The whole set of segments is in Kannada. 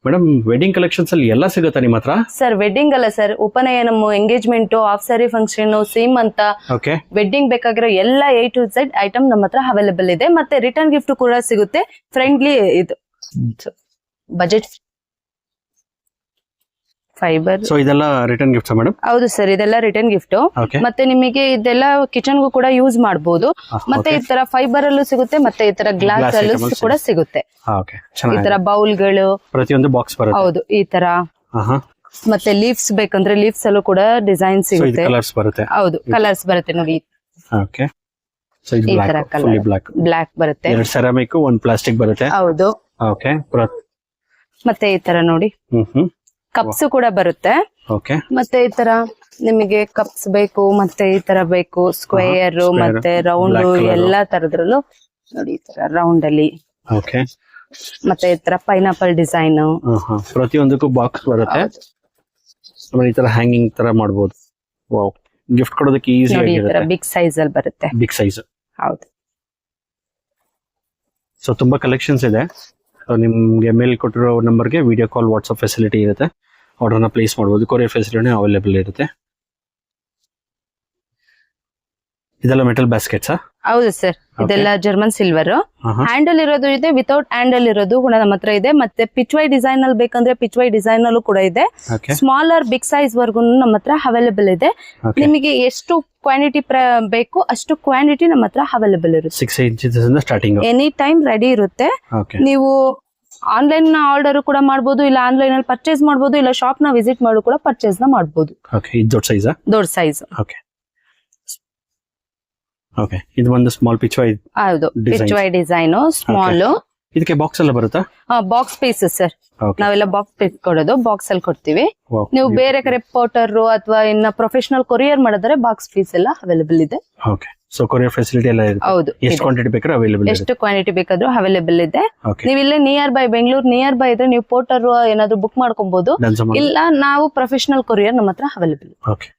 ಮೇಡಮ್ ವೆಡ್ಡಿಂಗ್ ಕಲೆಕ್ಷನ್ಸ್ ಅಲ್ಲಿ ಎಲ್ಲ ಸಿಗುತ್ತಾ ನಿಮ್ಮ ಹತ್ರ? ಸರ್ ವೆಡ್ಡಿಂಗ್ ಅಲ್ಲ sir, upanayana, engagement, half sari function, seemantha, okay wedding ಬೇಕಾಗಿರೋ ಎಲ್ಲ A to Z ಐಟಮ್ ನಮ್ಮ ಹತ್ರ ಅವೈಲೇಬಲ್ ಇದೆ. ಮತ್ತೆ ರಿಟರ್ನ್ ಗಿಫ್ಟ್ ಕೂಡ ಸಿಗುತ್ತೆ. ಫ್ರೆಂಡ್ಲಿ ಇದು ಬಜೆಟ್ ಫೈಬರ್. ಸೊ ಇದೆಲ್ಲ ರಿಟರ್ನ್ ಗಿಫ್ಟ್ಸ್ ಮೇಡಮ್? ಹೌದು ಸರ್, ಇದೆಲ್ಲ ರಿಟರ್ನ್ ಗಿಫ್ಟ್. ಓಕೆ ಮತ್ತೆ ನಿಮಗೆ ಇದೆಲ್ಲ ಕಿಚನ್ಗೂ ಕೂಡ ಯೂಸ್ ಮಾಡಬಹುದು. ಮತ್ತೆ ಈ ತರ ಫೈಬರ್ ಅಲ್ಲೂ ಸಿಗುತ್ತೆ, ಮತ್ತೆ ಈ ತರ ಗ್ಲಾಸ್ ಅಲ್ಲೂ ಕೂಡ ಸಿಗುತ್ತೆ. ಓಕೆ ಈ ಚೆನ್ನಾಗಿದೆ. ತರ ಬೌಲ್ಗಳು, ಪ್ರತಿಯೊಂದು ಬಾಕ್ಸ್ ಬರುತ್ತೆ. ಹೌದು ಈ ತರ. ಆಹಾ ಮತ್ತೆ ಲೀವ್ಸ್ ಬೇಕಂದ್ರೆ ಲೀವ್ಸ್ ಅಲ್ಲೂ ಕೂಡ ಡಿಸೈನ್ ಸೊ ಇದು ಸಿಗುತ್ತೆ. ಕಲರ್ಸ್ ಬರುತ್ತೆ. ಹೌದು ಕಲರ್ಸ್ ಬರುತ್ತೆ ನೋಡಿ. ಓಕೆ ಸೊ ಇದು ಈ ತರ block, fully colour block. Block ಬರುತ್ತೆ. ಎರಡು ಸೆರಾಮಿಕ್, ಒಂದು ಪ್ಲಾಸ್ಟಿಕ್ ಬರುತ್ತೆ. ಹೌದು. ಓಕೆ ಮತ್ತೆ ಈ ತರ ನೋಡಿ ಕಪ್ಸ್ ಕೂಡ ಬರುತ್ತೆ. ಓಕೆ ಮತ್ತೆ ಈ ತರ ನಿಮಗೆ ಕಪ್ಸ್ ಬೇಕು, ಮತ್ತೆ ಈ ತರ ಬೇಕು, ಸ್ಕ್ವೇರ್ square, ಮತ್ತೆ ರೌಂಡ್, black colour. ಎಲ್ಲಾ ತರದ್ರಲ್ಲೂ ನೋಡಿ ಈ ತರ ರೌಂಡ್ ಅಲ್ಲಿ. ಓಕೆ ಮತ್ತೆ ಈ ತರ ಪೈನಾಪಲ್ ಡಿಸೈನ್. ಪ್ರತಿಯೊಂದಕ್ಕೂ ಬಾಕ್ಸ್ ಬರುತ್ತೆ. ಆಮೇಲೆ ಈ ತರ ಹ್ಯಾಂಗಿಂಗ್ ತರ ಮಾಡಬಹುದು. ವಾವ್, ಗಿಫ್ಟ್ ಕೊಡೋದಕ್ಕೆ ಈಸಿ ನೋಡಿ ಈ ತರ ಆಗಿರುತ್ತೆ. ಬಿಗ್ ಸೈಜ್ ಅಲ್ಲಿ ಬರುತ್ತೆ. Big size. ಹೌದು. ಸೊ ತುಂಬಾ ಕಲೆಕ್ಷನ್ಸ್ ಇದೆ. So, ನಿಮ್ಗೆ ಮೇಲ್ ಕೊಟ್ಟಿರೋ ನಂಬರ್ಗೆ ವಿಡಿಯೋ ಕಾಲ್, ವಾಟ್ಸ್ಆಪ್ ಫೆಸಿಲಿಟಿ ಇರುತ್ತೆ. ಆರ್ಡರ್ನ ಪ್ಲೇಸ್ ಮಾಡಬಹುದು. ಕೊರಿಯರ್ ಫೆಸಿಲಿಟಿ ಅವೈಲೇಬಲ್ ಇರುತ್ತೆ. ಇದೆಲ್ಲ ಮೆಟಲ್ ಬ್ಯಾಸ್ಕೆಟ್ಸ್? ಹೌದು ಸರ್, ಇದೆಲ್ಲ ಜರ್ಮನ್ ಸಿಲ್ವರ್. ಹ್ಯಾಂಡಲ್ ಇರೋದು ಇದೆ, ವಿತೌಟ್ ಹ್ಯಾಂಡಲ್ ಇರೋದು ಕೂಡ ನಮ್ಮ ಹತ್ರ ಇದೆ. ಮತ್ತೆ ಪಿಚ್ವೈ ಡಿಸೈನ್ ಅಲ್ಲಿ ಬೇಕಂದ್ರೆ ಪಿಚ್ವೈ ಡಿಸೈನ್ ಅಲ್ಲೂ ಕೂಡ ಇದೆ. ಓಕೆ ಸ್ಮಾಲರ್ ಬಿಗ್ ಸೈಜ್ ವರ್ಗು ನಮ್ಮ ಹತ್ರ ಅವೈಲೇಬಲ್ ಇದೆ. ಓಕೆ ನಿಮಗೆ ಎಷ್ಟು ಕ್ವಾಂಟಿಟಿ ಬೇಕು ಅಷ್ಟು ಕ್ವಾಂಟಿಟಿ ನಮ್ಮ ಹತ್ರ ಅವೈಲೇಬಲ್ ಇರುತ್ತೆ. 6 ಇಂಚಸ್ ಇಂದ ಸ್ಟಾರ್ಟಿಂಗ್. ಎನಿ ಟೈಮ್ ರೆಡಿ ಇರುತ್ತೆ. ಓಕೆ ನೀವು ಆನ್ಲೈನ್ ಆರ್ಡರ್ ಕೂಡ ಮಾಡಬಹುದು, ಇಲ್ಲ ಆನ್ಲೈನ್ ಅಲ್ಲಿ ಪರ್ಚೇಸ್ ಮಾಡಬಹುದು, ಇಲ್ಲ ಶಾಪ್ ನ ವಿಸಿಟ್ ಮಾಡಿ ಕೂಡ ಪರ್ಚೇಸ್ ನ ಮಾಡಬಹುದು. ಓಕೆ ಇದು ದೊಡ್ಡ ಸೈಜಾ? ದೊಡ್ಡ ಸೈಜ್. ಓಕೆ ಓಕೆ ಇದು ಒಂದು ಸ್ಮಾಲ್ ಪಿಚ್ವೈ. ಹೌದು, Designs. Pichwai design small. ಇದಕ್ಕೆ ಬಾಕ್ಸ್ ಎಲ್ಲ ಬರುತ್ತಾ? ಬಾಕ್ಸ್ ಪೀಸಸ್ ಸರ್, ಓಕೆ ನಾವೆಲ್ಲ ಬಾಕ್ಸ್ ಪೀಸ್ ಕೊಡೋದು, ಬಾಕ್ಸ್ ಅಲ್ಲಿ ಕೊಡ್ತೀವಿ. ವಾವ್. ನೀವು ಬೇರೆ ಕಡೆ ಪೋರ್ಟರ್ ಅಥವಾ ಇನ್ನ ಪ್ರೊಫೆಷನಲ್ ಕೊರಿಯರ್ ಮಾಡಿದ್ರೆ ಬಾಕ್ಸ್ ಪೀಸ್ ಎಲ್ಲ ಅವೈಲೇಬಲ್ ಇದೆ. ಓಕೆ ಸೊ ಕೊರಿಯರ್ ಫೆಸಿಲಿಟಿ ಎಲ್ಲ ಇರುತ್ತೆ. ಹೌದು, ಎಷ್ಟು ಇದೆ. ಕ್ವಾಂಟಿಟಿ ಬೇಕಾದ್ರೂ ಅವೈಲೇಬಲ್ ಇರುತ್ತೆ. ಎಷ್ಟು ಕ್ವಾಂಟಿಟಿ ಬೇಕಾದ್ರೂ ಅವೈಲೇಬಲ್ ಇದೆ. ಓಕೆ ನೀವು ಇಲ್ಲೇ near by Bengaluru near by ಇದ್ರೆ ನೀವು ಪೋರ್ಟರ್ ಏನಾದ್ರು ಬುಕ್ ಮಾಡ್ಕೊಬಹುದು, ಇಲ್ಲ ನಾವು ಪ್ರೊಫೆಷನಲ್ ಕೊರಿಯರ್ ನಮ್ಮ ಹತ್ರ ಅವೈಲೇಬಲ್. ಓಕೆ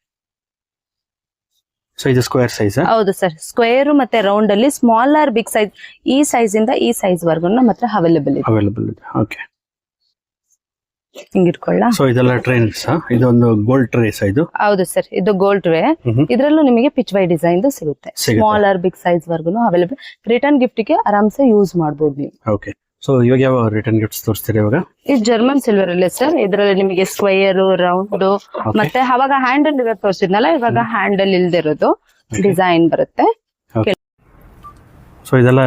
ಸೊ ಇದು ಸ್ಕ್ವೇರ್ ಸೈಜ್? ಹೌದು ಸರ್, ಸ್ಕ್ವೇರ್ ಮತ್ತೆ ರೌಂಡ್ ಅಲ್ಲಿ ಸ್ಮಾಲರ್ ಬಿಗ್ ಸೈಜ್, ಈ ಸೈಜ್ ಇಂದ ಈ ಸೈಜ್ ವರ್ಗು ನಮ್ಮ ಹತ್ರ ಅವೈಲೇಬಲ್ ಇದೆ. ಅವೈಲೇಬಲ್ ಇದೆ. ಓಕೆ ಹಿಂಗಿಟ್ಕೊಳ್ಳ. ಸೊ ಇದೆಲ್ಲ ಟ್ರೇಸ್? ಇದೊಂದು ಗೋಲ್ಡ್ ಟ್ರೇಸ್ ಇದು? ಹೌದು ಸರ್, ಇದು ಗೋಲ್ಡ್ ವೇ. ಇದ್ರಲ್ಲೂ ನಿಮಗೆ ಪಿಚ್ವೈ ಡಿಸೈನ್ ಸಿಗುತ್ತೆ. ಸ್ಮಾಲರ್ ಬಿಗ್ ಸೈಜ್ ವರ್ಗು ಅವೈಲೇಬಲ್. ರಿಟರ್ನ್ ಗಿಫ್ಟ್ ಗೆ ಆರಾಮ್ಸೆ ಯೂಸ್ ಮಾಡಬಹುದು ನೀವು. ಓಕೆ ಸೊ ಇವಾಗ ಯಾವ ರಿಟರ್ನ್ ಗಿಫ್ಟ್ಸ್ ತೋರಿಸ್ತೀರಾ ಇವಾಗ? ಇದು ಜರ್ಮನ್ ಸಿಲ್ವರ್ ಅಲ್ಲೇ ಸರ್. ಇದರಲ್ಲಿ ನಿಮಗೆ ಸ್ಕ್ವೇರ್, ರೌಂಡ್, ಮತ್ತೆ ಅವಾಗ ಹ್ಯಾಂಡಲ್ ಇರೋದು ತೋರಿಸಿದ್ನಲ್ಲ, ಇವಾಗ ಹ್ಯಾಂಡಲ್ ಇಲ್ದಿರೋದು ಡಿಸೈನ್ ಬರುತ್ತೆ. ಸೊ ಇದೆಲ್ಲ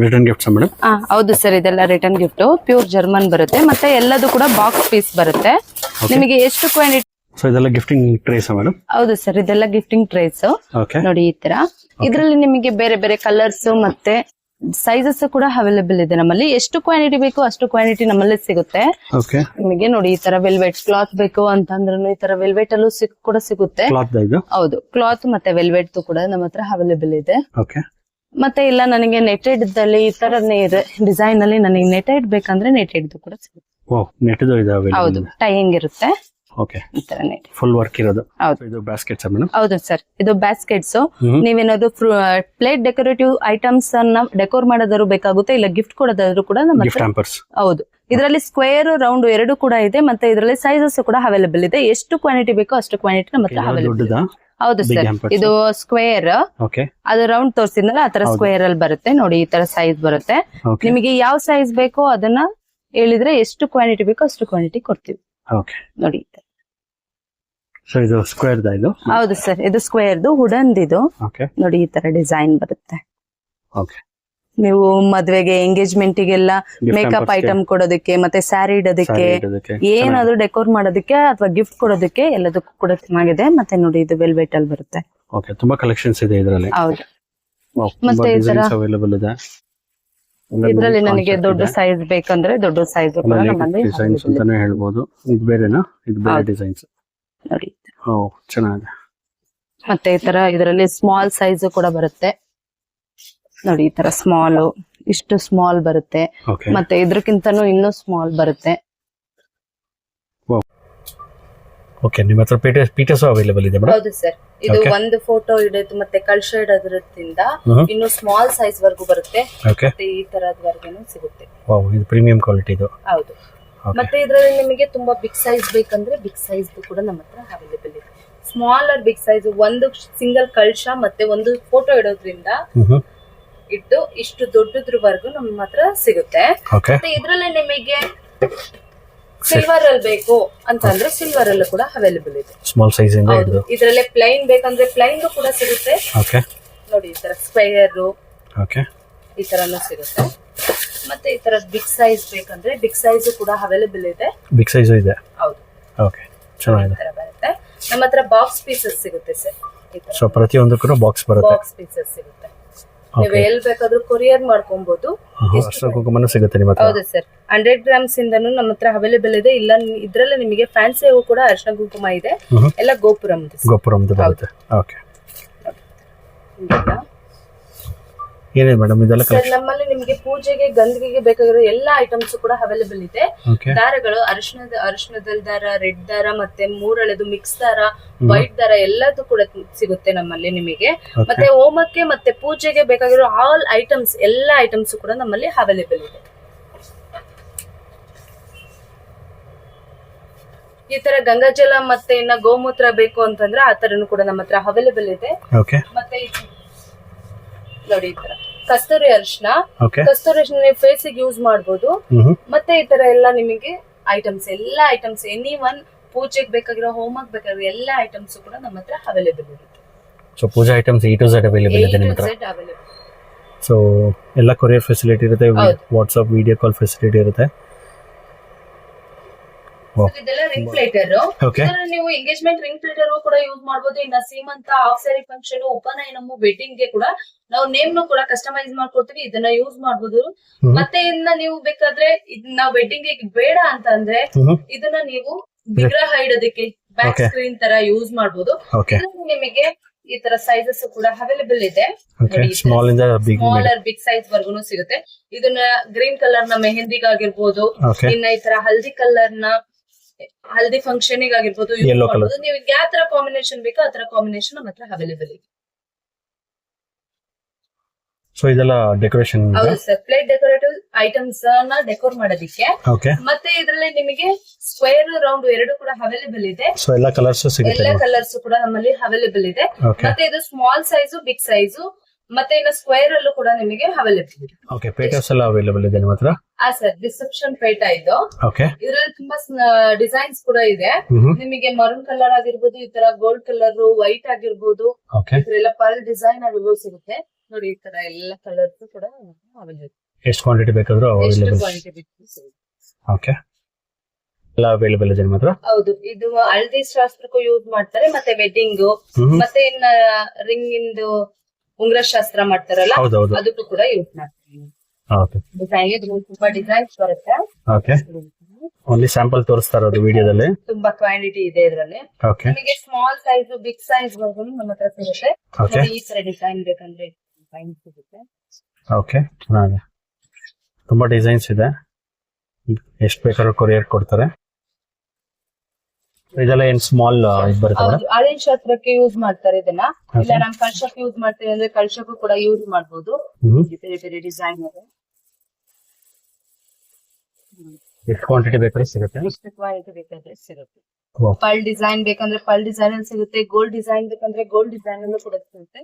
ರಿಟರ್ನ್ ಗಿಫ್ಟ್ಸ್ ಮೇಡಮ್? ಹೌದು ಸರ್, ಇದೆಲ್ಲ ರಿಟರ್ನ್ ಗಿಫ್ಟ್ ಪ್ಯೂರ್ ಜರ್ಮನ್ ಬರುತ್ತೆ. ಮತ್ತೆ ಎಲ್ಲದೂ ಕೂಡ ಬಾಕ್ಸ್ ಪೀಸ್ ಬರುತ್ತೆ. ನಿಮಗೆ ಎಷ್ಟು ಕ್ವಾಂಟಿಟಿ. ಸೊ ಇದೆಲ್ಲ ಗಿಫ್ಟಿಂಗ್ ಟ್ರೇಸ್ ಮೇಡಮ್? ಹೌದು ಸರ್, ಇದೆಲ್ಲ ಗಿಫ್ಟಿಂಗ್ ಟ್ರೇಸ್. ಓಕೆ ನೋಡಿ ಈ ತರ. ಇದರಲ್ಲಿ ನಿಮಗೆ ಬೇರೆ ಬೇರೆ ಕಲರ್ಸ್ ಮತ್ತೆ ಸೈಜಸ್ ಕೂಡ ಅವೈಲೇಬಲ್ ಇದೆ ನಮ್ಮಲ್ಲಿ. ಎಷ್ಟು ಕ್ವಾಂಟಿಟಿ ಬೇಕು ಅಷ್ಟು ಕ್ವಾಂಟಿಟಿ ನಮ್ಮಲ್ಲಿ ಸಿಗುತ್ತೆ. ಓಕೆ ನಿಮಗೆ ನೋಡಿ ಈ ತರ ವೆಲ್ವೆಟ್ ಕ್ಲಾತ್ ಬೇಕು ಅಂತಂದ್ರೂ ಈ ತರ ವೆಲ್ವೆಟ್ ಅಲ್ಲೂ ಕೂಡ ಸಿಗುತ್ತೆ. ಕ್ಲಾತ್ ಇದು? ಹೌದು, ಕ್ಲಾತ್ ಮತ್ತೆ ವೆಲ್ವೆಟ್ ಕೂಡ ನಮ್ಮ ಹತ್ರ ಅವೈಲೇಬಲ್ ಇದೆ. ಓಕೆ ಮತ್ತೆ ಇಲ್ಲ ನನಗೆ ನೆಟೆಡ್ ದಲ್ಲಿ ಈ ತರ ಡಿಸೈನ್ ಅಲ್ಲಿ ನನಗೆ ನೆಟೆಡ್ ಬೇಕಂದ್ರೆ ನೆಟೆಡ್ ಕೂಡ ಸಿಗುತ್ತೆ. ಓ ನೆಟ್ದು ಇದೆ ಅವೈಲೇಬಲ್? ಹೌದು, ಟೈಯಿಂಗ್ ಇರುತ್ತೆ. ಓಕೆ ಈ ತರ ನೆಟ್ ಫುಲ್ ವರ್ಕ್ ಇರೋದು? ಹೌದು. ಇದು ಬ್ಯಾಸ್ಕೆಟ್ಸ್ ಮೇಡಮ್? ಹೌದು ಸರ್, ಇದು ಬ್ಯಾಸ್ಕೆಟ್ಸ್. ನೀವೇನಾದ್ರು ಪ್ಲೇಟ್ ಡೆಕೋರೇಟಿವ್ ಐಟಮ್ಸ್ ಅನ್ನ ಡೆಕೋರ್ ಮಾಡೋದಾದ್ರು ಬೇಕಾಗುತ್ತೆ, ಇಲ್ಲ ಗಿಫ್ಟ್ ಕೊಡೋದಾದ್ರು ಕೂಡ ನಮ್ಮ ಗಿಫ್ಟ್ ಹ್ಯಾಂಪರ್ಸ್? ಹೌದು, ಇದರಲ್ಲಿ ಸ್ಕ್ವೇರ್, ರೌಂಡ್ ಎರಡು ಕೂಡ ಇದೆ. ಮತ್ತೆ ಇದರಲ್ಲಿ ಸೈಜಸ್ ಕೂಡ ಅವೈಲೇಬಲ್ ಇದೆ. ಎಷ್ಟು ಕ್ವಾಂಟಿಟಿ ಬೇಕೋ ಅಷ್ಟು ಕ್ವಾಂಟಿಟಿ ನಮ್ಮ ಹತ್ರ ಅವೈಲೇಬಲ್ ಇದೆ. ದೊಡ್ಡದಾ? ಹೌದು Big ಸರ್, hampers. ಇದು ಸ್ಕ್ವೇರ್, ಓಕೆ ಅದು ರೌಂಡ್ ತೋರಿಸಿದ್ನಲ್ಲ ಆ ತರ ಸ್ಕ್ವೇರ್ ಅಲ್ಲಿ ಬರುತ್ತೆ. ನೋಡಿ ಈ ತರ ಸೈಜ್ ಬರುತ್ತೆ. ಓಕೆ ನಿಮಗೆ ಯಾವ ಸೈಜ್ ಬೇಕೋ ಅದನ್ನ ಹೇಳಿದ್ರೆ ಎಷ್ಟು ಕ್ವಾಂಟಿಟಿ ಬೇಕೋ ಅಷ್ಟು ಕ್ವಾಂಟಿಟಿ ಕೊಡ್ತೀವಿ. ಓಕೆ ನೋಡಿ ಈ ತರ. ಸೊ ಇದು ಸ್ಕ್ವೇರ್ ದಾ ಇದು? ಹೌದು ಸರ್, ಇದು ಸ್ಕ್ವೇರ್ದು ವುಡನ್ ಇದು. ಓಕೆ ನೋಡಿ ಈ ತರ ಡಿಸೈನ್ ಬರುತ್ತೆ. ಓಕೆ ನೀವು ಮದ್ವೆಗೆ ಎಂಗೇಜ್ಮೆಂಟ್ ಗೆಲ್ಲ ಮೇಕಪ್ ಐಟಮ್ ಕೊಡೋದಕ್ಕೆ, ಮತ್ತೆ ಸ್ಯಾರಿ ಇಡೋದಕ್ಕೆ, ಏನಾದ್ರು ಡೆಕೋರ್ ಮಾಡೋದಕ್ಕೆ ಅಥವಾ ಗಿಫ್ಟ್ ಕೊಡೋದಕ್ಕೆ ಎಲ್ಲದಕ್ಕೂ ಕೂಡ ಚೆನ್ನಾಗಿದೆ. ಮತ್ತೆ ನೋಡಿ ಇದು ವೆಲ್ವೆಟ್ ಅಲ್ಲಿ ಬರುತ್ತೆ. ಓಕೆ ತುಂಬಾ ಕಲೆಕ್ಷನ್ಸ್ ಇದೆ ಇದರಲ್ಲಿ. ಹೌದು, ಮತ್ತೆ ಮತ್ತೆ ಈ ತರ ಅವೈಲೇಬಲ್ ಇದೆ. ಇದ್ರಲ್ಲಿ ನನಗೆ ದೊಡ್ಡ ಸೈಜ್ ಬೇಕಂದ್ರೆ ದೊಡ್ಡ ಸೈಜ್ ಕೂಡ ನಮ್ಮಲ್ಲಿ ಡಿಸೈನ್ಸ್ ಅಂತಾನೆ ಹೇಳ್ಬೋದು. ಇದು ಬೇರೆನಾ? ಇದು ಬೇರೆ ಡಿಸೈನ್ಸ್ ನೋಡಿ. ಓ ಚೆನ್ನಾಗಿದೆ. ಮತ್ತೆ ಈ ತರ ಇದರಲ್ಲಿ ಸ್ಮಾಲ್ ಸೈಜ್ ಕೂಡ ಬರುತ್ತೆ. ನೋಡಿ ಈ ತರ ಸ್ಮಾಲ್, ಇಷ್ಟು ಸ್ಮಾಲ್ ಬರುತ್ತೆ. ಓಕೆ ಮತ್ತೆ ಇದ್ರಕ್ಕಿಂತನೂ ಇನ್ನೂ ಸ್ಮಾಲ್ ಬರುತ್ತೆ. ಓಕೆ ನಿಮ್ಮ ಹತ್ರ ಪೀಟರ್ಸ್ ಅವೈಲೇಬಲ್ ಇದೆ ಮೇಡಮ್? ಹೌದು ಸರ್, ಇದು ಒಂದು ಫೋಟೋ ಇಡೋದು ಮತ್ತೆ ಕಳ್ಶ ಇಡೋದ್ರಿಂದ ಇನ್ನು ಸ್ಮಾಲ್ ಸೈಜ್ ವರ್ಗು ಬರುತ್ತೆ. ಓಕೆ ಮತ್ತೆ ಈ ತರದವರೆಗೂ ಸಿಗುತ್ತೆ. ವಾವ್, ಇದು ಪ್ರೀಮಿಯಂ ಕ್ವಾಲಿಟಿ ಇದು. ಹೌದು. ಮತ್ತೆ ಇದರಲ್ಲಿ ನಿಮಗೆ ತುಂಬಾ ಬಿಗ್ ಸೈಜ್ ಬೇಕಂದ್ರೆ ಬಿಗ್ ಸೈಜ್ ಕೂಡ ನಮ್ಮ ಹತ್ರ ಅವೈಲೇಬಲ್ ಇದೆ. ಸ್ಮಾಲರ್ ಬಿಗ್ ಸೈಜ್ ಒಂದು ಸಿಂಗಲ್ ಕಳಶ ಮತ್ತೆ ಒಂದು ಫೋಟೋ ಇಡೋದ್ರಿಂದ ಇಟ್ಟು ಇಷ್ಟು ದೊಡ್ಡದ್ರವರೆಗೂ ನಮ್ಮ ಹತ್ರ ಸಿಗುತ್ತೆ. ಮತ್ತೆ ಇದ್ರಲ್ಲಿ ನಿಮಗೆ ಸಿಲ್ವರ್ ಅಲ್ಲಿ ಬೇಕು ಅಂತಂದ್ರೆ ಸಿಲ್ವರ್ ಅಲ್ಲೂ ಕೂಡ ಅವೈಲೇಬಲ್ ಇದೆ. ಸ್ಮಾಲ್ ಸೈಜ್ ಇಂದ ಇದ್ರಲ್ಲೇ ಪ್ಲೈನ್ ಬೇಕಂದ್ರೆ ಪ್ಲೈನ್ ಕೂಡ ಸಿಗುತ್ತೆ. ನೋಡಿ ಈ ತರ ಸ್ಕ್ವೇರ್ ಈ ತರನು ಸಿಗುತ್ತೆ. ಮತ್ತೆ ಈ ತರ ಬಿಗ್ ಸೈಜ್ ಬೇಕಂದ್ರೆ ಬಿಗ್ ಸೈಜ್ ಕೂಡ ಅವೈಲೇಬಲ್ ಇದೆ. ಬಿಗ್ ಸೈಜ್ ಇದೆ. ಹೌದು. ಓಕೆ, ಚೆನ್ನಾಗಿದೆ. ಬರುತ್ತೆ. ನಮ್ಮ ಹತ್ರ ಬಾಕ್ಸ್ ಪೀಸಸ್ ಸಿಗುತ್ತೆ ಸರ್. ಸೊ ಪ್ರತಿಯೊಂದಕ್ಕೂ ಬಾಕ್ಸ್ ಬರುತ್ತೆ. ಬಾಕ್ಸ್ ಪೀಸಸ್ ಸಿಗುತ್ತೆ. ನೀವು ಎಲ್ಲಿ ಬೇಕಾದ್ರೂ ಕೊರಿಯರ್ ಮಾಡ್ಕೊಬಹುದು. ಅರ್ಶಿನ ಕುಂಕುಮನೂ ಸಿಗುತ್ತೆ ನಿಮ್ಮ ಹತ್ರ? ಹೌದು ಸರ್. 100 ಗ್ರಾಮ್ಸ್ ಇಂದನೂ ನಮ್ಮ ಹತ್ರ ಅವೈಲೇಬಲ್ ಇದೆ. ಇಲ್ಲ ಇದ್ರಲ್ಲಿ ನಿಮಗೆ ಫ್ಯಾನ್ಸಿ ಹೂ ಕೂಡ ಅರ್ಶಿನ ಕುಂಕುಮ ಇದೆ. ಎಲ್ಲ ಗೋಪುರಮ್ದು ಬರುತ್ತೆ. ಓಕೆ, ಏನಿದೆ ಮೇಡಮ್ ಇದೆಲ್ಲ ಸರ್? ನಮ್ಮಲ್ಲಿ ನಿಮಗೆ ಪೂಜೆಗೆ ಗಂಧಿಗೆ ಬೇಕಾಗಿರೋ ಎಲ್ಲಾ ಐಟಮ್ಸ್ ಕೂಡ ಅವೈಲೇಬಲ್ ಇದೆ. ದಾರಗಳು ಅರಿಶಿನದ ದಾರ, ರೆಡ್ ದಾರ, ಮತ್ತೆ ಮೂರಳೆದು ಮಿಕ್ಸ್ ದಾರ, ವೈಟ್ ದಾರ ಎಲ್ಲದೂ ಕೂಡ ಸಿಗುತ್ತೆ ನಮ್ಮಲ್ಲಿ ನಿಮಗೆ. ಮತ್ತೆ ಹೋಮಕ್ಕೆ ಮತ್ತೆ ಪೂಜೆಗೆ ಬೇಕಾಗಿರೋ ಆಲ್ ಐಟಮ್ಸ್ ಎಲ್ಲಾ ಐಟಮ್ಸ್ ಕೂಡ ನಮ್ಮಲ್ಲಿ ಅವೈಲೇಬಲ್ ಇದೆ. ಈ ತರ ಗಂಗಾಜಲ ಮತ್ತೆ ಇನ್ನ ಗೋಮೂತ್ರ ಬೇಕು ಅಂತಂದ್ರೆ ಆ ತರನು ಕೂಡ ನಮ್ಮ ಹತ್ರ ಅವೈಲೇಬಲ್ ಇದೆ. ಮತ್ತೆ ನೋಡಿ ಈ ತರ ಕಸ್ತೂರಿ ಅರಿಶಿನ, ಕಸ್ತೂರಿ ಅರಿಶಿನ ನೀವು ಫೇಸಿಗೆ ಯೂಸ್ ಮಾಡಬಹುದು. ಮತ್ತೆ ಈ ತರ ಎಲ್ಲ ನಿಮಗೆ ಐಟಮ್ಸ್ ಎಲ್ಲಾ ಐಟಮ್ಸ್ ಎನಿ ಒನ್ ಪೂಜೆಗೆ ಬೇಕಾಗಿರೋ ಹೋಮಕ್ಕೆ ಬೇಕಾಗಿರೋ ಎಲ್ಲಾ ಐಟಮ್ಸ್ ಕೂಡ ನಮ್ಮ ಹತ್ರ ಅವೈಲೇಬಲ್ ಇರುತ್ತೆ. So puja items A to Z available ಇದೆ ನಿಮ್ಮ ಹತ್ರ. ಸೊ ಎಲ್ಲ ಕೊರಿಯರ್ ಫೆಸಿಲಿಟಿ ಇರುತ್ತೆ, ವಾಟ್ಸ್ಆಪ್ ವಿಡಿಯೋ ಕಾಲ್ ಫೆಸಿಲಿಟಿ ಇರುತ್ತೆ. ಇದೆಲ್ಲ ರಿಂಗ್ ಪ್ಲೇಟರ್. ನೀವು ಎಂಗೇಜ್ಮೆಂಟ್ ರಿಂಗ್ ಪ್ಲೇಟರ್ ಕೂಡ ಯೂಸ್ ಮಾಡಬಹುದು. ಇನ್ನ seemantha, half sari function, upanayanam, wedding ಗೆ ಕೂಡ ನಾವು ನೇಮ್ ನು ಕೂಡ ಕಸ್ಟಮೈಸ್ ಮಾಡ್ಕೊಡ್ತೀವಿ. ಇದನ್ನ ಯೂಸ್ ಮಾಡಬಹುದು. ಮತ್ತೆ ಇನ್ನ ನೀವು ಬೇಕಾದ್ರೆ ಇದನ್ನ ವೆಡ್ಡಿಂಗ್ ಗೆ ಬೇಡ ಅಂತ ಅಂದ್ರೆ ಇದನ್ನ ನೀವು ವಿಗ್ರಹ ಇಡೋದಕ್ಕೆ ಬ್ಯಾಕ್ ಸ್ಕ್ರೀನ್ ತರ ಯೂಸ್ ಮಾಡಬಹುದು. ನಿಮಗೆ ಈ ತರ ಸೈಜಸ್ ಕೂಡ ಅವೈಲೇಬಲ್ ಇದೆ. ಸ್ಮಾಲರ್ ಬಿಗ್ ಸೈಜ್ ವರ್ಗುನು ಸಿಗುತ್ತೆ. ಇದನ್ನ ಗ್ರೀನ್ ಕಲರ್ ನ ಮೆಹಂದಿಗಾಗಿರ್ಬೋದು, ಇನ್ನ ಈ ತರ ಹಲ್ದಿ ಫಂಕ್ಷನ್ ಆಗಿರ್ಬೋದು ಯೂಸ್ ಮಾಡಬಹುದು. ನೀವು ಯಾವ ತರ ಕಾಂಬಿನೇಷನ್ ಬೇಕೋ ಆ ತರ ಕಾಂಬಿನೇಷನ್ ನಮ್ಮ ಹತ್ರ ಅವೈಲೇಬಲ್ ಇದೆ. ಸೊ ಇದೆಲ್ಲ ಡೆಕೋರೇಷನ್. ಹೌದು ಸರ್, ಪ್ಲೇಟ್ ಡೆಕೋರೇಟಿವ್ ಐಟಮ್ಸ್ ನ ಡೆಕೋರ್ ಮಾಡೋದಿಕ್ಕೆ. ಮತ್ತೆ ಇದರಲ್ಲಿ ನಿಮಗೆ ಸ್ಕ್ವೇರ್, ರೌಂಡ್ ಎರಡು ಕೂಡ ಅವೈಲೇಬಲ್ ಇದೆ. ಸೊ ಎಲ್ಲ ಕಲರ್ಸ್ ಸಿಗುತ್ತೆ. ಎಲ್ಲ ಕಲರ್ಸ್ ಕೂಡ ನಮ್ಮಲ್ಲಿ ಅವೈಲೇಬಲ್ ಇದೆ. ಮತ್ತೆ ಇದು ಸ್ಮಾಲ್ ಸೈಜ್, ಬಿಗ್ ಸೈಜ್, ಮತ್ತೆ ಇನ್ನು ಸ್ಕ್ವೇರ್ ಅಲ್ಲೂ ಕೂಡ ನಿಮಗೆ ಅವೈಲೇಬಲ್ ಇದೆ. ಓಕೆ, ಪೇಟರ್ಸ್ ಎಲ್ಲ ಅವೈಲೇಬಲ್ ಇದೆ ನಿಮ್ಮ ಹತ್ರ? ಸರ್, ರಿಸೆಪ್ಷನ್ ಪೇಟ ಇದು. ಇದರಲ್ಲಿ ತುಂಬಾ ಡಿಸೈನ್ಸ್ ಕೂಡ ಇದೆ. ನಿಮಗೆ ಮರೂನ್ ಕಲರ್ ಆಗಿರ್ಬೋದು, ಈ ತರ ಗೋಲ್ಡ್ ಕಲರ್, ವೈಟ್ ಆಗಿರ್ಬೋದು, ಇದೆಲ್ಲ ಪರ್ಲ್ ಡಿಸೈನ್ ಆಗಿರ್ಬೋದು ಸಿಗುತ್ತೆ. ನೋಡಿ ಈ ತರ ಎಲ್ಲ ಕಲರ್ಸ್ ಕೂಡ ಅವೈಲೇಬಲ್. ಎಷ್ಟು ಕ್ವಾಂಟಿಟಿ ಬೇಕಾದ್ರೂ ಅವೈಲೇಬಲ್. ಓಕೆ, ಎಲ್ಲ ಅವೈಲೇಬಲ್ ಇದೆ ನಿಮ್ಮ ಹತ್ರ? ಹೌದು. ಇದು ಹಳದಿ ಶಾಸ್ತ್ರಕ್ಕೂ ಯೂಸ್ ಮಾಡ್ತಾರೆ, ಮತ್ತೆ ವೆಡ್ಡಿಂಗ್, ಮತ್ತೆ ಇನ್ನ ರಿಂಗ್ ಇಂದು ಉಂಗ್ರ ಶಾಸ್ತ್ರ ಮಾಡ್ತಾರಲ್ಲ ಅದಕ್ಕೂ ಕೂಡ ಯೂಸ್ ಮಾಡ್ತೀವಿ. ತುಂಬಾ ಡಿಸೈನ್ಸ್ ಬರುತ್ತೆ. ಓನ್ಲಿ ಸ್ಯಾಂಪಲ್ ತೋರಿಸ್ತಾ ಇರೋದು ವಿಡಿಯೋದಲ್ಲಿ. ತುಂಬಾ ಕ್ವಾಂಟಿಟಿ ಇದೆ ಇದರಲ್ಲಿ. ನಿಮಗೆ ಸ್ಮಾಲ್ ಸೈಜ್, ಬಿಗ್ ಸೈಜ್ ವರ್ಗು ನಮ್ಮ ಹತ್ರ ಸಿಗುತ್ತೆ. ಈ ತರ ಡಿಸೈನ್ ಬೇಕಂದ್ರೆ ಸಿಗುತ್ತೆ. ಓಕೆ, ತುಂಬಾ ಡಿಸೈನ್ಸ್ ಇದೆ. ಎಷ್ಟು ಬೇಕಾದ್ರೂ ಕೊರಿಯರ್ ಕೊಡ್ತಾರೆ. ಇದೆಲ್ಲ ಏನ್ ಸ್ಮಾಲ್ ಇದು ಬರುತ್ತೆ? ಹಳದಿ ಶಾಸ್ತ್ರಕ್ಕೆ ಯೂಸ್ ಮಾಡ್ತಾರೆ ಇದನ್ನ. ಇಲ್ಲ ನಾವು ಕಳಶಕ್ಕೆ ಯೂಸ್ ಮಾಡ್ತೀವಿ ಅಂದ್ರೆ ಕಳಶಕ್ಕೂ ಕೂಡ ಯೂಸ್ ಮಾಡಬಹುದು. ಬೇರೆ ಬೇರೆ ಡಿಸೈನ್ ಇದೆ. ಎಷ್ಟು ಕ್ವಾಂಟಿಟಿ ಬೇಕಾದ್ರೆ ಸಿಗುತ್ತೆ? ಎಷ್ಟು ಕ್ವಾಂಟಿಟಿ ಬೇಕಾದ್ರೆ ಸಿಗುತ್ತೆ. ಪಲ್ ಡಿಸೈನ್ ಬೇಕಂದ್ರೆ ಪಲ್ ಡಿಸೈನ್ ಅಲ್ಲಿ ಸಿಗುತ್ತೆ. ಗೋಲ್ಡ್ ಡಿಸೈನ್ ಬೇಕಂದ್ರೆ ಗೋಲ್ಡ್ ಡಿಸೈನ್ ಅಲ್ಲೂ ಕೂಡ ಸಿಗುತ್ತೆ.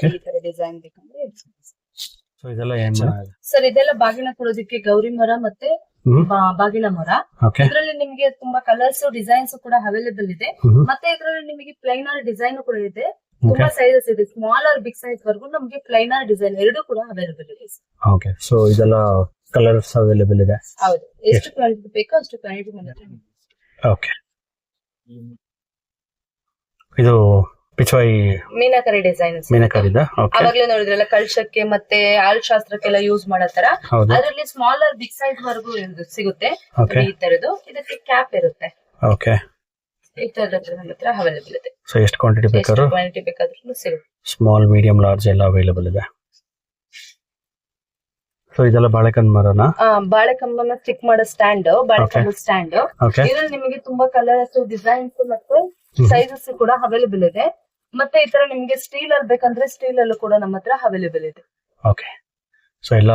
ಈ ತರ ಡಿಸೈನ್ ಬೇಕಂದ್ರೆ ಸೊ ಇದೆಲ್ಲ ಏನ್ ಸರ್? ಇದೆಲ್ಲ ಬಾಗಿನ ಕೊಡೋದಕ್ಕೆ ಗೌರಿ ಮರ ಮತ್ತೆ ಬಾಗಿನ ಮರ. ಇದರಲ್ಲಿ ನಿಮಗೆ ತುಂಬಾ ಕಲರ್ಸ್, ಡಿಸೈನ್ಸ್ ಕೂಡ ಅವೈಲೇಬಲ್ ಇದೆ. ಮತ್ತೆ ಇದರಲ್ಲಿ ನಿಮಗೆ ಪ್ಲೈನರ್ ಡಿಸೈನ್ ಕೂಡ ಇದೆ. ತುಂಬಾ ಸೈಜಸ್ ಇದೆ, ಸ್ಮಾಲರ್ ಬಿಗ್ ಸೈಜ್ ವರ್ಗು ನಮಗೆ ಪ್ಲೈನರ್ ಡಿಸೈನ್ ಎರಡು ಕೂಡ ಅವೈಲೇಬಲ್ ಇದೆ. ಓಕೆ, ಸೊ ಇದೆಲ್ಲ ಕಲರ್ಸ್ ಅವೈಲೇಬಲ್ ಇದೆ. ಹೌದು, ಎಷ್ಟು ಕ್ವಾಂಟಿಟಿ ಬೇಕೋ ಅಷ್ಟು ಕ್ವಾಂಟಿಟಿ. ಓಕೆ, ಇದು ಪಿಚ್ವಾಯಿ ಮೀನಾಕರಿ ಡಿಸೈನ್. ಮೀನಾಕರಿದ ಅವಾಗ್ಲೇ ನೋಡಿದ್ರಲ್ಲ ಕಳಶಕ್ಕೆ ಮತ್ತೆ ಆಳ್ ಶಾಸ್ತ್ರಕ್ಕೆಲ್ಲ ಯೂಸ್ ಮಾಡೋ ತರ. ಅದರಲ್ಲಿ ಸ್ಮಾಲರ್ ಬಿಗ್ ಸೈಜ್ ವರ್ಗು ಸಿಗುತ್ತೆ. ಈ ತರದ್ದು ಇದಕ್ಕೆ ಕ್ಯಾಪ್ ಇರುತ್ತೆ. ಓಕೆ, ಈ ತರದ್ದು ನಮ್ಮ ಹತ್ರ ಅವೈಲೇಬಲ್ ಇದೆ. ಸೊ ಎಷ್ಟು ಕ್ವಾಂಟಿಟಿ ಬೇಕಾದ್ರೂ ಸಿಗುತ್ತೆ. ಸ್ಮಾಲ್, ಮೀಡಿಯಂ, ಲಾರ್ಜ್ ಎಲ್ಲ ಅವೈಲೇಬಲ್ ಇದೆ. ಸೊ ಇದೆಲ್ಲ ಬಾಳೆಕಂಬ ಮರನ? ಬಾಳೆಕಂಬನ ಸ್ಟಿಕ್ ಮಾಡೋ ಸ್ಟ್ಯಾಂಡ್, ಬಾಳೆಕಂಬ ಸ್ಟ್ಯಾಂಡ್. ಇದರಲ್ಲಿ ನಿಮಗೆ ತುಂಬಾ ಕಲರ್ಸ್, ಡಿಸೈನ್ಸ್ ಮತ್ತೆ ಸೈಜಸ್ ಕೂಡ ಅವೈಲೇಬಲ್ ಇದೆ. ಮತ್ತೆ ಈ ತರ ನಿಮ್ಗೆ ಸ್ಟೀಲ್ ಅಲ್ಲಿ ಬೇಕಂದ್ರೆ ಸ್ಟೀಲ್ ಅಲ್ಲೂ ಕೂಡ ನಮ್ಮ ಹತ್ರ ಅವೈಲೇಬಲ್ ಇದೆ. ಓಕೆ, ಸೊ ಎಲ್ಲ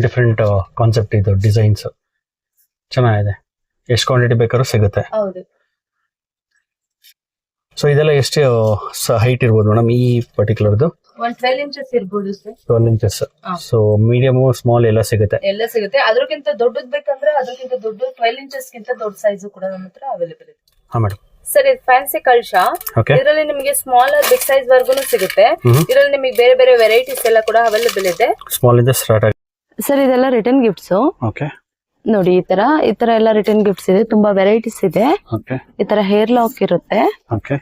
ಡಿಫರೆಂಟ್ ಕಾನ್ಸೆಪ್ಟ್ ಇದು ಡಿಸೈನ್ಸ್. ಚೆನ್ನಾಗಿದೆ. ಎಷ್ಟು ಕ್ವಾಂಟಿಟಿ ಬೇಕಾದ್ರೂ ಸಿಗುತ್ತೆ. ಹೌದು. ಸೊ ಇದೆಲ್ಲ ಎಷ್ಟು ಹೈಟ್ ಇರ್ಬೋದು ಮೇಡಮ್ ಈ ಪರ್ಟಿಕ್ಯುಲರ್ದು? 12 ಇಂಚಸ್ ಇರ್ಬೋದು sir. 12 inches. So medium small ಎಲ್ಲ ಸಿಗುತ್ತೆ. ಎಲ್ಲ ಸಿಗುತ್ತೆ. ಅದಕ್ಕಿಂತ ದೊಡ್ಡದು ಬೇಕಂದ್ರೆ ಅದಕ್ಕಿಂತ ದೊಡ್ಡ 12 ಇಂಚಸ್ ಗಿಂತ ದೊಡ್ಡ ಸೈಜ್ ಕೂಡ ನಮ್ಮ ಹತ್ರ ಅವೈಲೇಬಲ್ ಇದೆ. ಹಾ ಮೇಡಮ್. ಸರ್ ಇದು ಫ್ಯಾನ್ಸಿ ಕಳ್ಶ. ಇದರಲ್ಲಿ ನಿಮಗೆ ಸ್ಮಾಲ್ ಬಿಗ್ ಸೈಜ್ ವರ್ಗು ಸಿಗುತ್ತೆ. ಇದರಲ್ಲಿ ನಿಮಗೆ ಬೇರೆ ಬೇರೆ ವೆರೈಟೀಸ್ ಎಲ್ಲ ಕೂಡ ಅವೈಲೇಬಲ್ ಇದೆ. ಸ್ಮಾಲ್ ಇಂದ ಸ್ಟಾರ್ಟ್ ಆಗಿದೆ ಸರ್. ಇದೆಲ್ಲ ರಿಟರ್ನ್ ಗಿಫ್ಟ್ಸ್. ಓಕೆ. ನೋಡಿ ಈ ತರ ಎಲ್ಲ ರಿಟರ್ನ್ ಗಿಫ್ಟ್ಸ್ ಇದೆ. ತುಂಬಾ ವೆರೈಟೀಸ್ ಇದೆ. ಓಕೆ. ಈ ತರ ಹೇರ್ ಲಾಕ್ ಇರುತ್ತೆ. ಓಕೆ.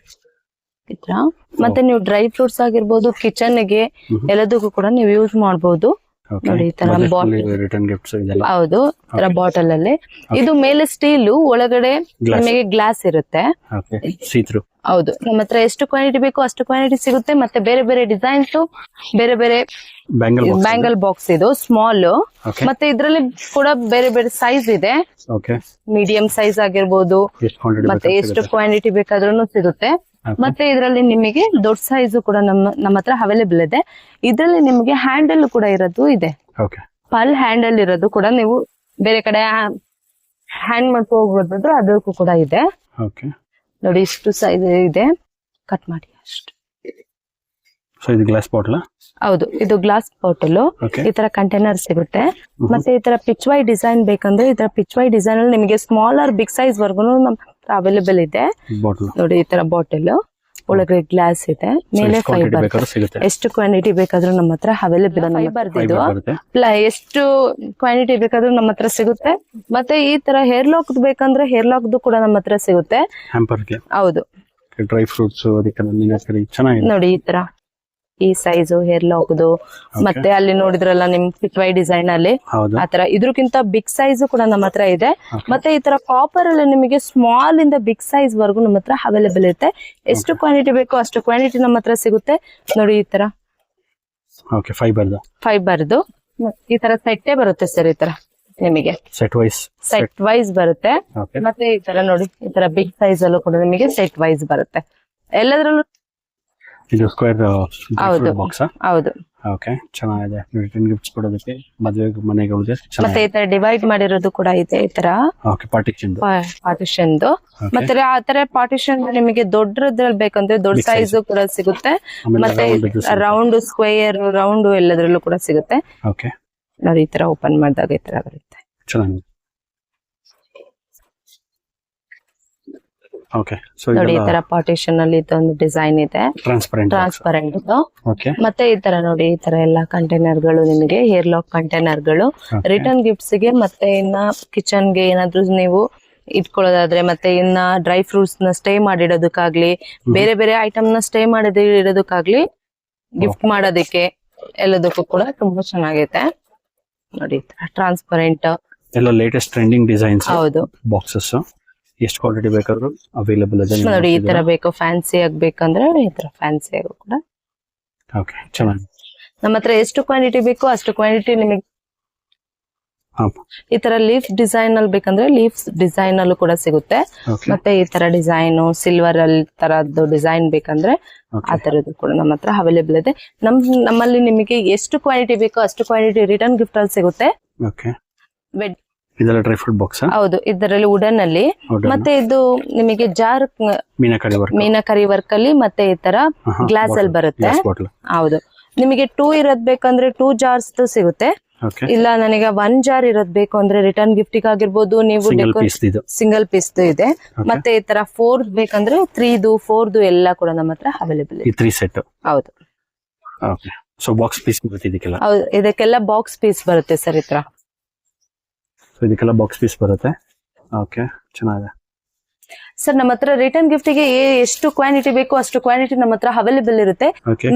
ಈ ತರ ಮತ್ತೆ ನೀವು ಡ್ರೈ ಫ್ರೂಟ್ಸ್ ಆಗಿರ್ಬೋದು, ಕಿಚನ್ ಗೆ ಎಲ್ಲದಕ್ಕೂ ಕೂಡ ನೀವು ಯೂಸ್ ಮಾಡಬಹುದು. ನೋಡಿ ಈ ತರ ಬಾಟಲ್ ರಿಟರ್ನ್ ಗಿಫ್ಟ್ಸ್ ಇದೆಲ್ಲ. ಹೌದು, ಈ ತರ ಬಾಟಲ್ ಅಲ್ಲಿ. ಇದು ಮೇಲೆ ಸ್ಟೀಲ್, ಒಳಗಡೆ ನಿಮಗೆ ಗ್ಲಾಸ್ ಇರುತ್ತೆ. ಓಕೆ. See through. ಹೌದು. ನಮ್ಮ ಹತ್ರ ಎಷ್ಟು ಕ್ವಾಂಟಿಟಿ ಬೇಕೋ ಅಷ್ಟು ಕ್ವಾಂಟಿಟಿ ಸಿಗುತ್ತೆ. ಮತ್ತೆ ಬೇರೆ ಬೇರೆ ಡಿಸೈನ್ಸ್, ಬೇರೆ ಬೇರೆ ಬ್ಯಾಂಗಲ್ ಬಾಕ್ಸ್ ಇದು ಸ್ಮಾಲ್. ಮತ್ತೆ ಇದ್ರಲ್ಲಿ ಕೂಡ ಬೇರೆ ಬೇರೆ ಸೈಜ್ ಇದೆ. ಮೀಡಿಯಂ ಸೈಜ್ ಆಗಿರ್ಬೋದು, ಮತ್ತೆ ಎಷ್ಟು ಕ್ವಾಂಟಿಟಿ ಬೇಕಾದ್ರೂ ಸಿಗುತ್ತೆ. ಮತ್ತೆ ಇದರಲ್ಲಿ ನಿಮಗೆ ದೊಡ್ಡ ಸೈಜ್ ಕೂಡ ನಮ್ಮ ಹತ್ರ ಅವೈಲೇಬಲ್ ಇದೆ. ಇದರಲ್ಲಿ ನಿಮಗೆ ಹ್ಯಾಂಡಲ್ ಕೂಡ ಇರೋದು ಇದೆ. ಪಲ್ ಹ್ಯಾಂಡಲ್ ಇರೋದು ಕೂಡ ನೀವು ಬೇರೆ ಕಡೆ ಹ್ಯಾಂಡ್ ಮಾಡ್ಕೊ ಹೋಗ್ಬೋದು, ಅದಕ್ಕೂ ಕೂಡ ಇದೆ. ನೋಡಿ ಇಷ್ಟು ಸೈಜ್ ಇದೆ. ಕಟ್ ಮಾಡಿ ಅಷ್ಟು. ಇದು ಗ್ಲಾಸ್ ಬಾಟಲ್. ಹೌದು, ಇದು ಗ್ಲಾಸ್ ಬಾಟಲ್. ಈ ತರ ಕಂಟೈನರ್ ಸಿಗುತ್ತೆ. ಮತ್ತೆ ಈ ತರ ಪಿಚ್ ವೈ ಡಿಸೈನ್ ಬೇಕಂದ್ರೆ ಈ ತರ ಪಿಚ್ ವೈ ಡಿಸೈನ್ ಅಲ್ಲಿ ನಿಮಗೆ ಸ್ಮಾಲ್ ಆರ್ ಬಿಗ್ ಸೈಜ್ ವರ್ಗು ಅವೈಲೇಬಲ್ ಇದೆ. ನೋಡಿ ಈ ತರ ಬಾಟಲ್ ಒಳಗಡೆ ಗ್ಲಾಸ್ ಇದೆ, ಮೇಲೆ ಫೈಬರ್. ಎಷ್ಟು ಕ್ವಾಂಟಿಟಿ ಬೇಕಾದ್ರೂ ನಮ್ಮ ಹತ್ರ ಅವೈಲೇಬಲ್. ಬರ್ದಿದ್ದು ಎಷ್ಟು ಕ್ವಾಂಟಿಟಿ ಬೇಕಾದ್ರೂ ನಮ್ಮ ಹತ್ರ ಸಿಗುತ್ತೆ. ಮತ್ತೆ ಈ ತರ ಹೇರ್ ಲಾಕ್ ಬೇಕಂದ್ರೆ ಹೇರ್ ಲಾಕ್ ಕೂಡ ನಮ್ಮ ಹತ್ರ ಸಿಗುತ್ತೆ. ಹೌದು. ಡ್ರೈ ಫ್ರೂಟ್ಸ್ ನೋಡಿ ಈ ತರ ಈ ಸೈಜ್ ಹೇರ್ ಲಾಕ್ದು. ಮತ್ತೆ ಅಲ್ಲಿ ನೋಡಿದ್ರಲ್ಲ ನಿಮ್ ಪಿಚ್ ವೈ ಡಿಸೈನ್ ಅಲ್ಲಿ ಆತರ ಇದ್ರಕ್ಕಿಂತ ಬಿಗ್ ಸೈಜ್ ಕೂಡ ನಮ್ಮ ಹತ್ರ ಇದೆ. ಮತ್ತೆ ಈ ತರ ಕಾಪರ್ ಅಲ್ಲಿ ನಿಮಗೆ ಸ್ಮಾಲ್ ಇಂದ ಬಿಗ್ ಸೈಜ್ ವರ್ಗು ನಮ್ಮ ಹತ್ರ ಅವೈಲೇಬಲ್ ಇರುತ್ತೆ. ಎಷ್ಟು ಕ್ವಾಂಟಿಟಿ ಬೇಕೋ ಅಷ್ಟು ಕ್ವಾಂಟಿಟಿ ನಮ್ಮ ಹತ್ರ ಸಿಗುತ್ತೆ. ನೋಡಿ ಈ ತರ ಫೈಬರ್ದು ಈ ತರ ಸೆಟ್ಟೇ ಬರುತ್ತೆ ಸರ್. ಈ ತರ ನಿಮಗೆ ಸೆಟ್ ವೈಸ್ ಬರುತ್ತೆ. ಮತ್ತೆ ಈ ತರ ನೋಡಿ ಈ ತರ ಬಿಗ್ ಸೈಜ್ ಅಲ್ಲೂ ಕೂಡ ನಿಮಗೆ ಸೆಟ್ ವೈಸ್ ಬರುತ್ತೆ. ಎಲ್ಲದ್ರಲ್ಲೂ ಇದು ಸ್ಕ್ವೇರ್ ಬಾಕ್ಸ್. ಹೌದು. ಓಕೆ, ಚೆನ್ನಾಗಿದೆ. ರಿಟರ್ನ್ ಗಿಫ್ಟ್ಸ್ ಕೊಡೋದಕ್ಕೆ, ಮದುವೆ ಮನೆಗಳಿಗೆ. ಮತ್ತೆ ಈ ತರ ಡಿವೈಡ್ ಮಾಡಿರೋದು ಕೂಡ ಇದೆ. ಈ ತರ ಪಾರ್ಟಿಷನ್. ಮತ್ತೆ ಆ ತರ ಪಾರ್ಟಿಷನ್ ನಿಮಗೆ ದೊಡ್ಡದ್ರಲ್ಲಿ ಬೇಕಂದ್ರೆ ದೊಡ್ಡ ಸೈಜ್ ಕೂಡ ಸಿಗುತ್ತೆ. ಮತ್ತೆ ರೌಂಡ್, ಸ್ಕ್ವೇರ್, ರೌಂಡ್ ಎಲ್ಲದ್ರಲ್ಲೂ ಕೂಡ ಸಿಗುತ್ತೆ. ನೋಡಿ ಈ ತರ ಓಪನ್ ಮಾಡಿದಾಗ ಈ ತರ ಬರುತ್ತೆ. ಚೆನ್ನಾಗಿದೆ. ನೋಡಿ ಈ ತರ ಪಾರ್ಟಿಷನ್ ಅಲ್ಲಿ ಇದೊಂದು ಡಿಸೈನ್ ಇದೆ, ಟ್ರಾನ್ಸ್ಪರೆಂಟ್. ಮತ್ತೆ ಈ ತರ ನೋಡಿ ಈ ತರ ಎಲ್ಲ ಕಂಟೈನರ್ ಗಳು ನಿಮಗೆ ಹೇರ್ ಲಾಕ್ ಕಂಟೈನರ್ ಗಳು ರಿಟರ್ನ್ ಗಿಫ್ಟ್ಸ್ ಗೆ. ಮತ್ತೆ ಇನ್ನ ಕಿಚನ್ ಗೆ ಏನಾದ್ರು ನೀವು ಇಟ್ಕೊಳ್ಳೋದಾದ್ರೆ, ಮತ್ತೆ ಇನ್ನ ಡ್ರೈ ಫ್ರೂಟ್ಸ್ ನ ಸ್ಟೇ ಮಾಡಿಡೋದಕ್ಕಾಗ್ಲಿ, ಬೇರೆ ಬೇರೆ ಐಟಮ್ ನ ಸ್ಟೇ ಇಡೋದಕ್ಕಾಗ್ಲಿ, ಗಿಫ್ಟ್ ಮಾಡೋದಕ್ಕೆ ಎಲ್ಲದಕ್ಕೂ ಕೂಡ ತುಂಬಾ ಚೆನ್ನಾಗೈತೆ. ನೋಡಿ ಟ್ರಾನ್ಸ್ಪರೆಂಟ್ ಎಲ್ಲ ಲೇಟೆಸ್ಟ್ ಟ್ರೆಂಡಿಂಗ್ ಡಿಸೈನ್ಸ್. ಹೌದು. ಬಾಕ್ಸಸ್ ಎಷ್ಟು ಕ್ವಾಂಟಿಟಿ ಬೇಕಾದ್ರೂ ಅವೈಲೇಬಲ್ ಇದೆ. ನೋಡಿ ಈ ತರ ಬೇಕು, ಫ್ಯಾನ್ಸಿ ಆಗ್ಬೇಕಂದ್ರೆ ಈ ತರ ಫ್ಯಾನ್ಸಿ ಆಗೋ ಕೂಡ. ಓಕೆ, ಚೆನ್ನಾಗಿ. ನಮ್ಮ ಹತ್ರ ಎಷ್ಟು ಕ್ವಾಂಟಿಟಿ ಬೇಕೋ ಅಷ್ಟು ಕ್ವಾಂಟಿಟಿ ನಿಮಗೆ. ಈ ತರ ಲೀಫ್ ಡಿಸೈನ್ ಅಲ್ಲಿ ಬೇಕಂದ್ರೆ ಲೀಫ್ ಡಿಸೈನ್ ಅಲ್ಲೂ ಕೂಡ ಸಿಗುತ್ತೆ. ಮತ್ತೆ ಈ ತರ ಡಿಸೈನ್ ಸಿಲ್ವರ್ ಅಲ್ಲಿ ತರದ್ದು ಡಿಸೈನ್ ಬೇಕಂದ್ರೆ ಆ ತರದ್ದು ಕೂಡ ನಮ್ಮ ಹತ್ರ ಅವೈಲೇಬಲ್ ಇದೆ. ನಮ್ಮಲ್ಲಿ ನಿಮಗೆ ಎಷ್ಟು ಕ್ವಾಂಟಿಟಿ ಬೇಕೋ ಅಷ್ಟು ಕ್ವಾಂಟಿಟಿ ರಿಟರ್ನ್ ಗಿಫ್ಟ್ ಅಲ್ಲಿ ಸಿಗುತ್ತೆ. ಇದೆಲ್ಲ ಡ್ರೈ ಫ್ರೂಟ್ ಬಾಕ್ಸ್. ಹೌದು, ಇದರಲ್ಲಿ ವುಡನ್ ಅಲ್ಲಿ. ಮತ್ತೆ ಇದು ನಿಮಗೆ ಜಾರ್ ಮೀನಾಕರಿ ವರ್ಕ್ ಅಲ್ಲಿ, ಮತ್ತೆ ಈ ತರ ಗ್ಲಾಸ್ ಅಲ್ಲಿ ಬರುತ್ತೆ. ಹೌದು. ನಿಮಗೆ 2 ಇರೋದ್ ಬೇಕಂದ್ರೆ 2 ಜಾರ್ಸ್ ಸಿಗುತ್ತೆ. ಇಲ್ಲ ನನಗೆ 1 ಜಾರ್ ಇರೋದ್ ಬೇಕು ಅಂದ್ರೆ ರಿಟರ್ನ್ ಗಿಫ್ಟ್ ಆಗಿರ್ಬೋದು, ನೀವು ಸಿಂಗಲ್ ಪೀಸ್ ಇದೆ. ಮತ್ತೆ ಈ ತರ 4 ಬೇಕಂದ್ರೆ 3ದು 4ದು ಎಲ್ಲ ಕೂಡ ನಮ್ಮ ಹತ್ರ ಅವೈಲೇಬಲ್ ಇದೆ. 3 ಸೆಟ್. ಹೌದು. ಬಾಕ್ಸ್ ಪೀಸ್ ಬರುತ್ತೆ ಇದಕ್ಕೆಲ್ಲ. ಹೌದು, ಇದಕ್ಕೆಲ್ಲ ಬಾಕ್ಸ್ ಪೀಸ್ ಬರುತ್ತೆ ಸರ್. ಈ ತರ ಇದಕ್ಕೆಲ್ಲ ಬಾಕ್ಸ್ ಪೀಸ್ ಬರುತ್ತೆ. ಓಕೆ, ಚೆನ್ನಾಗಿದೆ ಸರ್. ನಮ್ಮ ಹತ್ರ ರಿಟರ್ನ್ ಗಿಫ್ಟ್ ಗೆ ಎಷ್ಟು ಕ್ವಾಂಟಿಟಿ ಬೇಕೋ ಅಷ್ಟು ಕ್ವಾಂಟಿಟಿ ನಮ್ಮ ಹತ್ರ ಅವೈಲೇಬಲ್ ಇರುತ್ತೆ.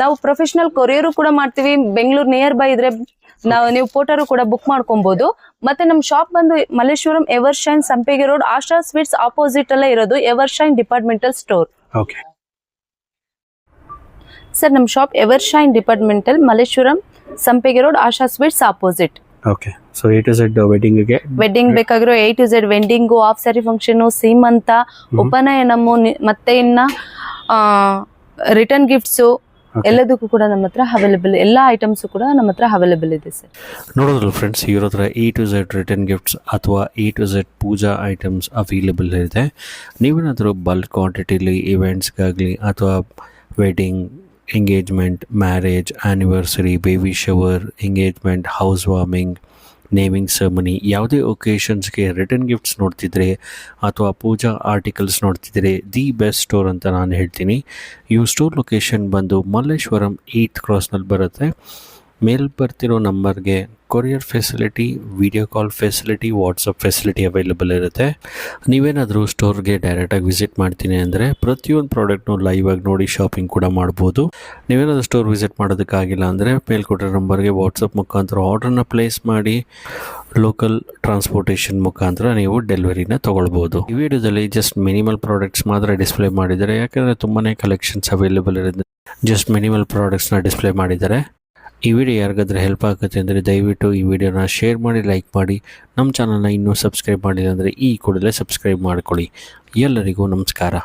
ನಾವು ಪ್ರೊಫೆಷನಲ್ ಕೊರಿಯರ್ ಕೂಡ ಮಾಡ್ತೀವಿ. ಬೆಂಗಳೂರು ನಿಯರ್ ಬೈ ಇದ್ರೆ ನೀವು ಪೋಟರು ಕೂಡ ಬುಕ್ ಮಾಡ್ಕೊಬಹುದು. ಮತ್ತೆ ನಮ್ ಶಾಪ್ ಬಂದು Malleshwaram Evershine Sampige road, Asha sweets opposite ಅಲ್ಲೇ ಇರೋದು Evershine departmental store. Sir ನಮ್ shop Evershine departmental, Malleshwaram Sampige road, Asha sweets opposite. Okay, so A to Z wedding ಬೇಕಾಗಿರೋ A to Z wedding, half sari function, ಸೀಮಂತ, ಉಪನಯನಮ್ಮು, ಮತ್ತೆ ಇನ್ನ ರಿಟರ್ನ್ ಗಿಫ್ಟ್ಸ್, ಎಲ್ಲದಕ್ಕೂ ಕೂಡ ನಮ್ಮ ಹತ್ರ ಅವೈಲೇಬಲ್, ಎಲ್ಲಾ ಐಟಮ್ಸ್ ಕೂಡ ನಮ್ಮ ಹತ್ರ ಅವೈಲೇಬಲ್ ಇದೆ ಸರ್. ನೋಡೋದ್ರಲ್ಲ ಫ್ರೆಂಡ್ಸ್, ಇವ್ರ ಹತ್ರ A to Z return gifts ಅಥವಾ A to Z puja items available ಇದೆ. ನೀವೇನಾದರೂ ಬಲ್ಕ್ ಕ್ವಾಂಟಿಟಿಲಿ ಇವೆಂಟ್ಸ್ಗಾಗಲಿ ಅಥವಾ wedding, engagement, marriage, anniversary, baby shower, engagement, house warming, naming ceremony, ಯಾವುದೇ ಒಕೇಶನ್ಸ್ಗೆ ರಿಟರ್ನ್ ಗಿಫ್ಟ್ಸ್ ನೋಡ್ತಿದ್ರೆ ಅಥವಾ ಪೂಜಾ ಆರ್ಟಿಕಲ್ಸ್ ನೋಡ್ತಿದ್ರೆ ದಿ ಬೆಸ್ಟ್ ಸ್ಟೋರ್ ಅಂತ ನಾನು ಹೇಳ್ತೀನಿ. ಈ ಸ್ಟೋರ್ ಲೊಕೇಶನ್ ಬಂದು ಮಲ್ಲೇಶ್ವರಂ 8th ಕ್ರಾಸ್ನಲ್ಲಿ ಬರುತ್ತೆ. ಮೇಲ್ ಬರ್ತಿರೋ ನಂಬರ್ಗೆ courier facility, video call facility, WhatsApp facility available ಇರುತ್ತೆ. ನೀವೇನಾದರೂ ಸ್ಟೋರ್ಗೆ ಡೈರೆಕ್ಟಾಗಿ ವಿಸಿಟ್ ಮಾಡ್ತೀನಿ ಅಂದರೆ ಪ್ರತಿಯೊಂದು ಪ್ರಾಡಕ್ಟ್ನು ಲೈವ್ ಆಗಿ ನೋಡಿ ಶಾಪಿಂಗ್ ಕೂಡ ಮಾಡ್ಬೋದು. ನೀವೇನಾದರೂ ಸ್ಟೋರ್ ವಿಸಿಟ್ ಮಾಡೋದಕ್ಕಾಗಿಲ್ಲ ಅಂದರೆ ಮೇಲ್ಕೊಟ್ಟಿರೋ ನಂಬರ್ಗೆ ವಾಟ್ಸಪ್ ಮುಖಾಂತರ ಆರ್ಡ್ರನ್ನ ಪ್ಲೇಸ್ ಮಾಡಿ ಲೋಕಲ್ ಟ್ರಾನ್ಸ್ಪೋರ್ಟೇಷನ್ ಮುಖಾಂತರ ನೀವು ಡೆಲಿವರಿನ ತೊಗೊಳ್ಬೋದು. ಈ ವಿಡಿಯೋದಲ್ಲಿ ಜಸ್ಟ್ ಮಿನಿಮಲ್ ಪ್ರಾಡಕ್ಟ್ಸ್ ಮಾತ್ರ ಡಿಸ್ಪ್ಲೇ ಮಾಡಿದ್ದಾರೆ, ಯಾಕಂದರೆ ತುಂಬಾ ಕಲೆಕ್ಷನ್ಸ್ ಅವೈಲೇಬಲ್ ಇರುತ್ತೆ. ಜಸ್ಟ್ ಮಿನಿಮಲ್ ಪ್ರಾಡಕ್ಟ್ಸ್ನ ಡಿಸ್ಪ್ಲೇ ಮಾಡಿದ್ದಾರೆ. ಈ ವಿಡಿಯೋ ಯಾರಿಗಾದ್ರೆ ಹೆಲ್ಪ್ ಆಗುತ್ತೆ ಅಂದರೆ ದಯವಿಟ್ಟು ಈ ವಿಡಿಯೋನ ಶೇರ್ ಮಾಡಿ, ಲೈಕ್ ಮಾಡಿ. ನಮ್ಮ ಚಾನಲ್ನ ಇನ್ನೂ ಸಬ್ಸ್ಕ್ರೈಬ್ ಮಾಡಿಲ್ಲ ಅಂದರೆ ಈ ಕೂಡಲೇ ಸಬ್ಸ್ಕ್ರೈಬ್ ಮಾಡ್ಕೊಳ್ಳಿ. ಎಲ್ಲರಿಗೂ ನಮಸ್ಕಾರ.